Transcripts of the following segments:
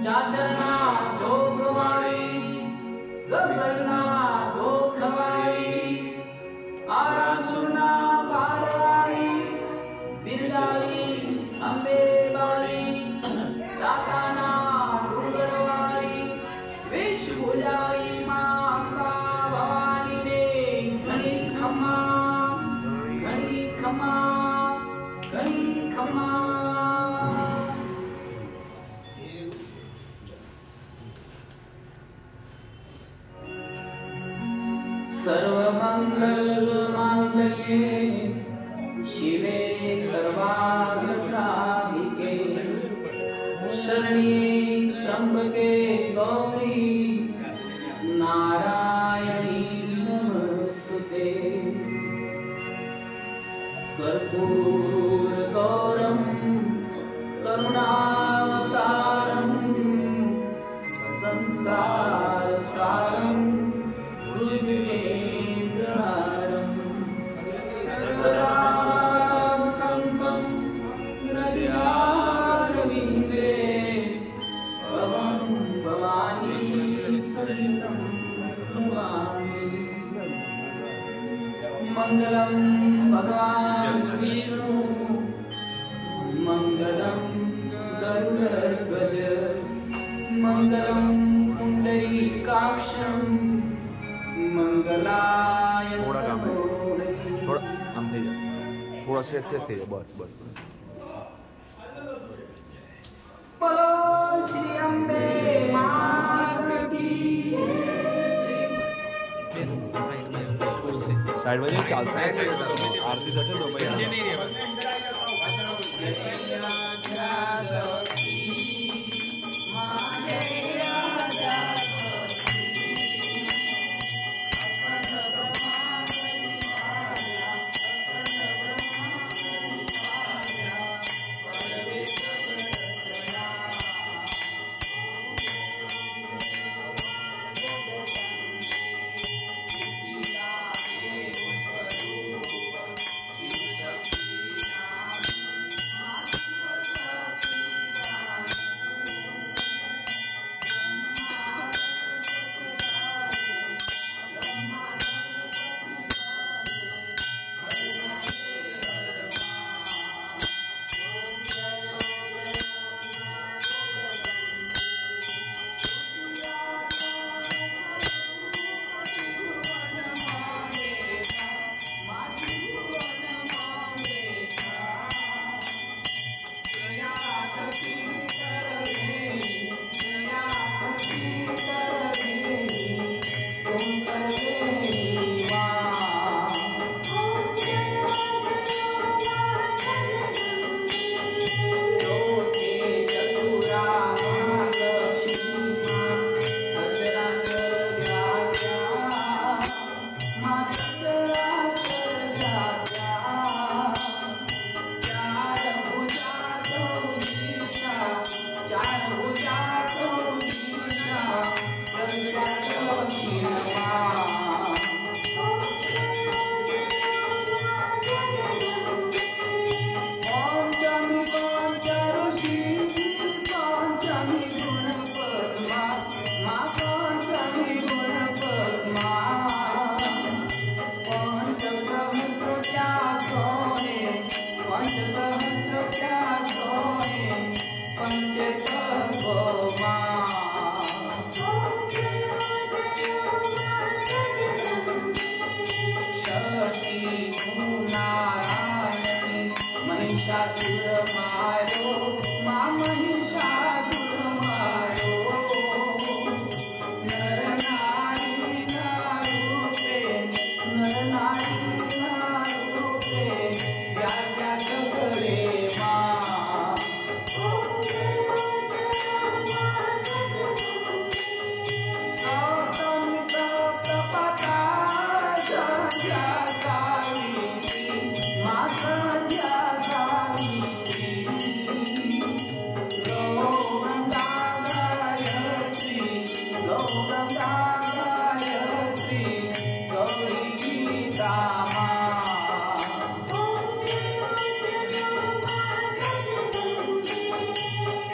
चाचरना जोगवाणी गगरना गोखवाणी आरासुरना पारवाणी बिरजाली अंबेवाणी दाताना डुंगरवाणी विश्वभुजाई मां भवानी ने घनी खमा सर्वमंगल मांगल्ये शिवे सर्वार्थसाधिके शरण्ये त्र्यंबके गौरी नारायणी नमोस्तुते कर्पूरगौरं करुणावतारं संसारसारं भुजगेन्द्रहारं सदा संतं नदिनारविन्दे भवं भवानी सहितं नमामि। मंगलम भगवान विष्णु मंगलम गरुड़ध्वज मंगलम पुंडरीकाक्षं मंगलाय थोड़ा काम है थोड़ा हम थे थोड़ा से थे बस बस बोलो श्री अम्बे मात की साइड में चालता है आरती दर्शन दो भैया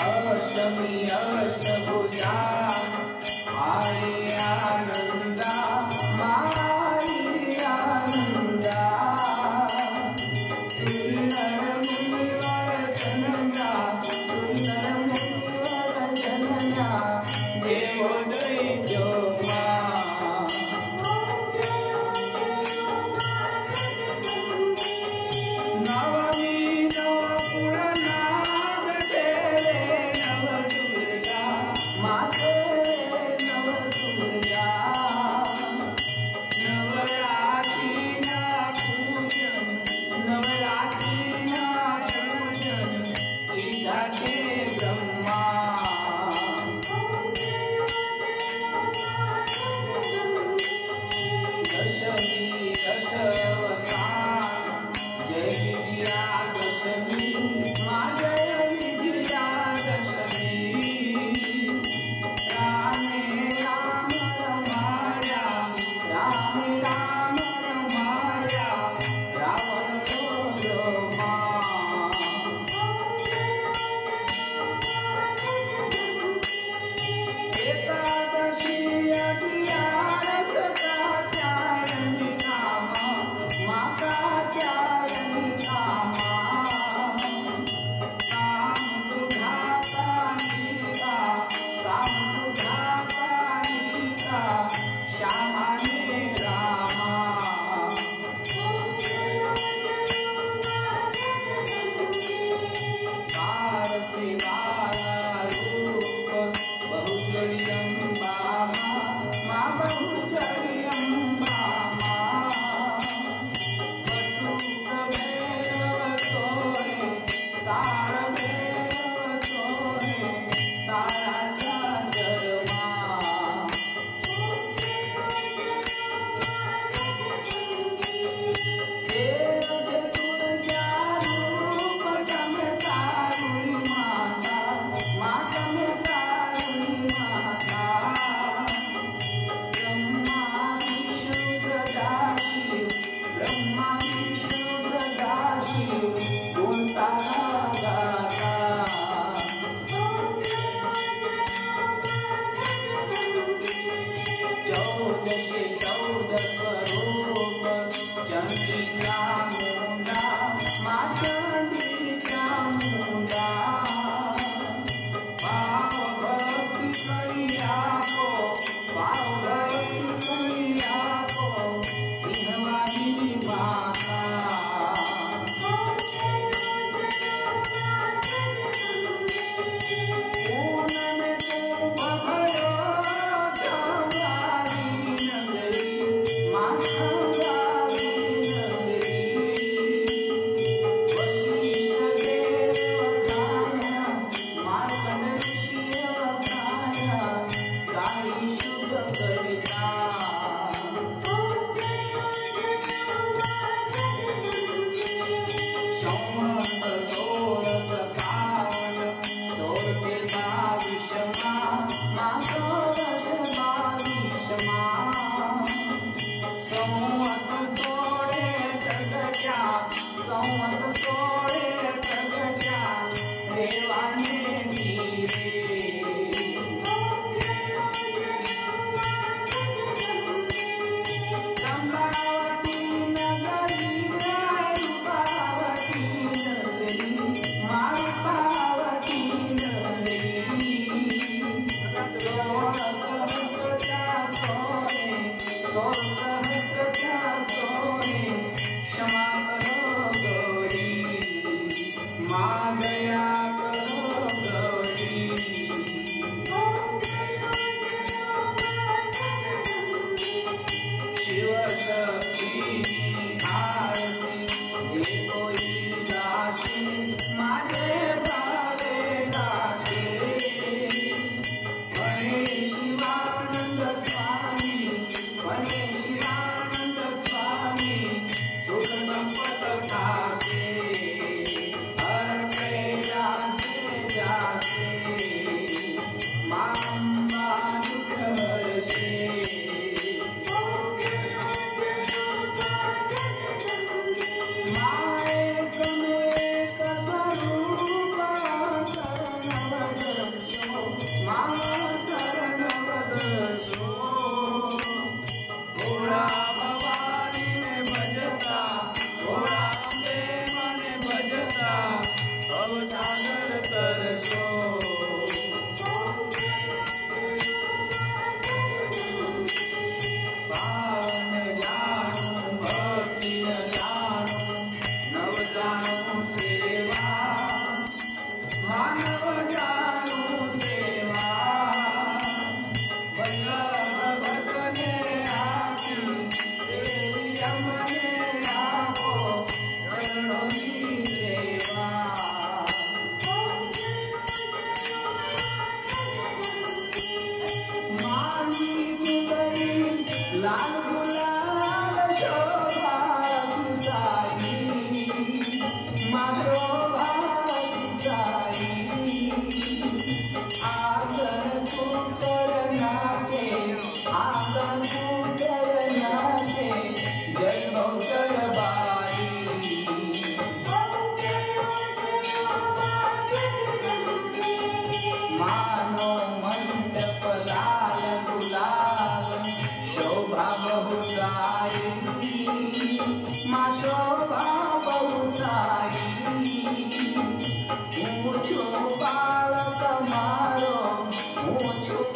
अष्टमी अष्टभुजा आई आनंदा माई आनंदा सुंदर मुनिवर जनना सुंदर मुनिवर जनना देव दैत्यो मा माते नव दुर्गा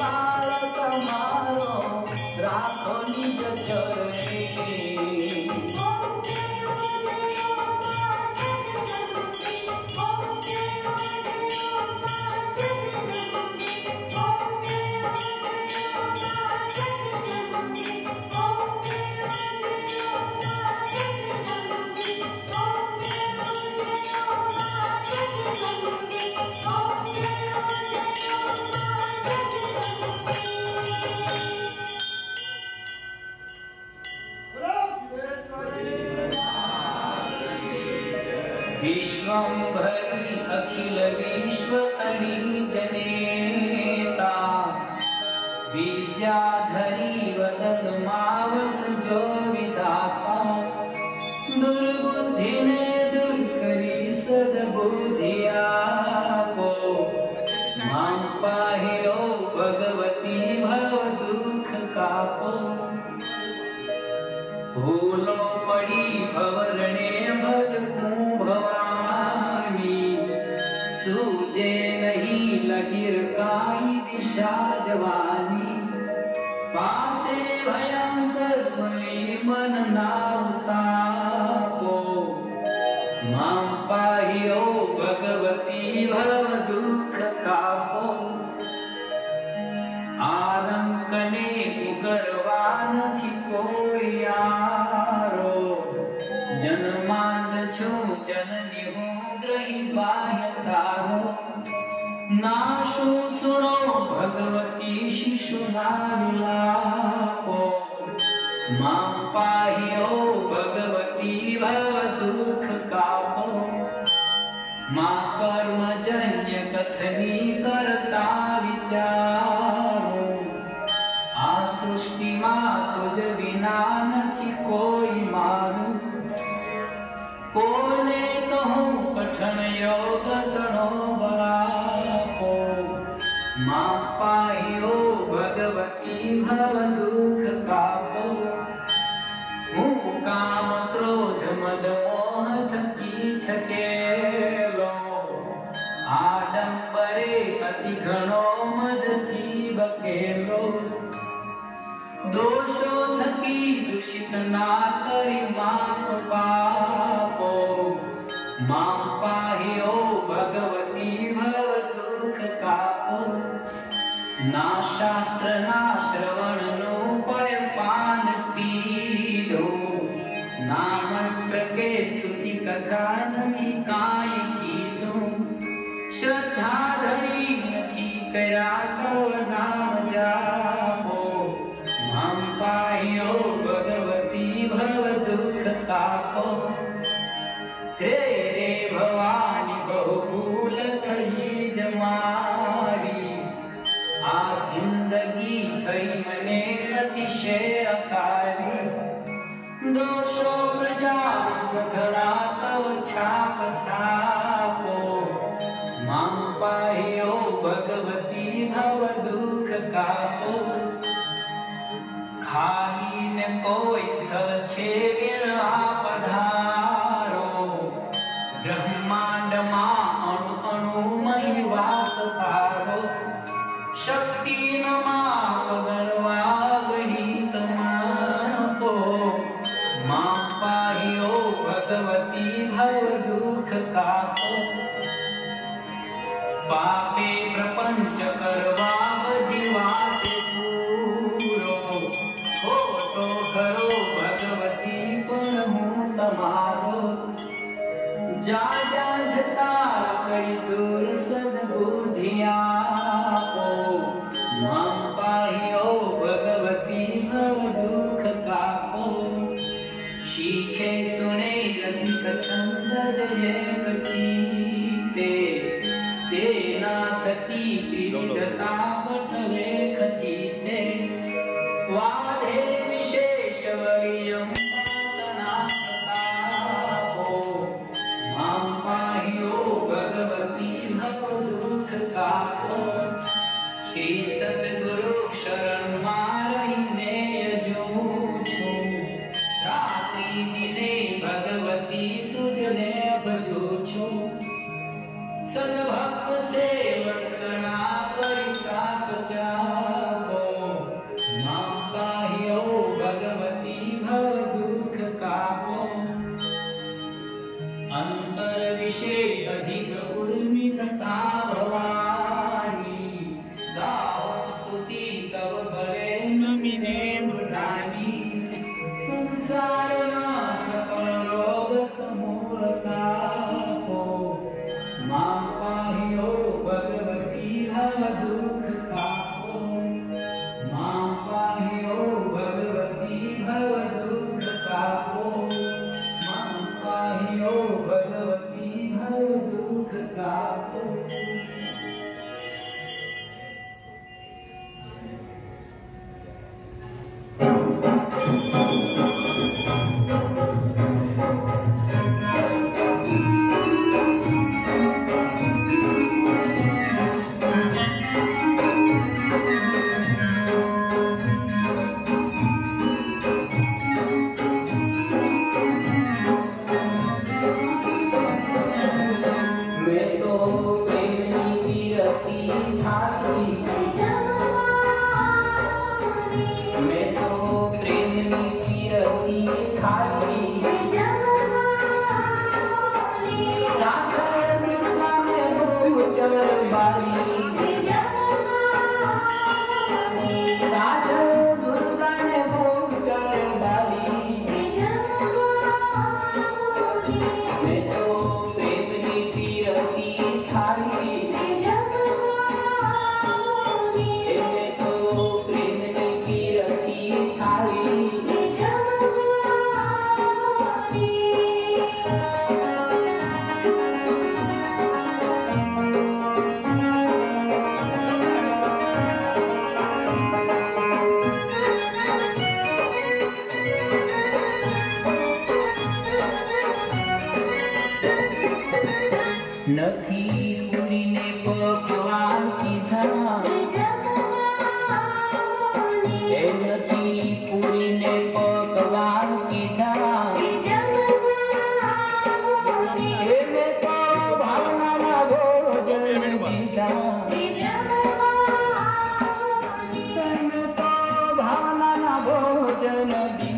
बालक मारो राखो निज चरणे विश्वंभरी अखिल विश्व जनेता विद्याधरी वदन मावस जो विधाता दुर्बुद्धि ने दूर करी सद्बुद्धिया को मां पाहियो भगवती भव दुख कापो भूलो पड़ी भवरणे भटकूं भवानी सूझे नहीं लगिर काई दिशा जवानी पासे भयंकर मणि मन नावता को मां पाहियो भगवती भव दुख कापो आरंकने मुकरवा નથી કોઈ यारो जन्मांध छो जननी हूँ ग्रही बाह्य तारो नाशु सुनो भगवती शिशु नाविलापो मां पाहियो भगवती भव दुख कापो मां कर्मजन्य कथनी करता विचारो आ सृष्टि मां तुझ बिना नहीं कोई मारू कोने कहूँ कठन योग गणो बलापो मां पाहियो भगवती भव दुख कापो हूँ काम क्रोध मद मोह थकी छकेलो आडंबरे अति घणो मद थी बकेलो दोषो थकी दूषित ना करी माप पापो मां पाहियो भगवती भव दुख कापो ना शास्त्र ना श्रवण नो पय पान पीधो ना मंत्र के स्तुति कथा नहीं काय कीधो श्रद्धा धरी नहीं कया तो नाम जापो मां पाहियो भगवती भव दुख कापो हे रे भवानी बहु भूल कही जमारी आ जिंदगी कई मने अतिशय अकारी दोषो प्रजा सघड़ा तव छाप छापो मां पाहियो भगवती भव दुख कापो खाली न कोई स्थल छे विण पधारो ब्रह्मांड मां अणु अणु मई वास धारो शक्ति न माप गणवा वही तमापो मां पाहियो भगवती भव दुख कापो पापे प्रपंच करवा बदिवाते पूरो तो करो भगवती पण हूँ तमारो जा जा जतार करी दूर सद्बुद्धिया को मां पाहियो भगवती भव दुख कापो शीखे सुने रसिक छंद जय कचीते तेना कति प्रीतता बटवे खचीते वाधे विशेष वरियम पातना प्रतापो मां पाहियो भगवती भव दुख कापो श्री सद्गुरु शरण मारहिने यजूछो रात्रि दिने भगवती तुझने बजूछो सद्भक्त सेवक करा परिताप जा थाली मैं तो प्रेमनी की रसी थाली सागर दुर्गाने भूचर बाली सागर दुर्गाने भूचर बाली मैं तो प्रेमनी की रसी थाली मैं तो प्रेमनी की रसी थाली નથી પૂરીને ભગવાન કીધા એ નથી પૂરીને ભગવાન કીધા એ મેં તો ભાવનાના ભોજન દીધા મેં તો ભાવનાના ભોજન દીધા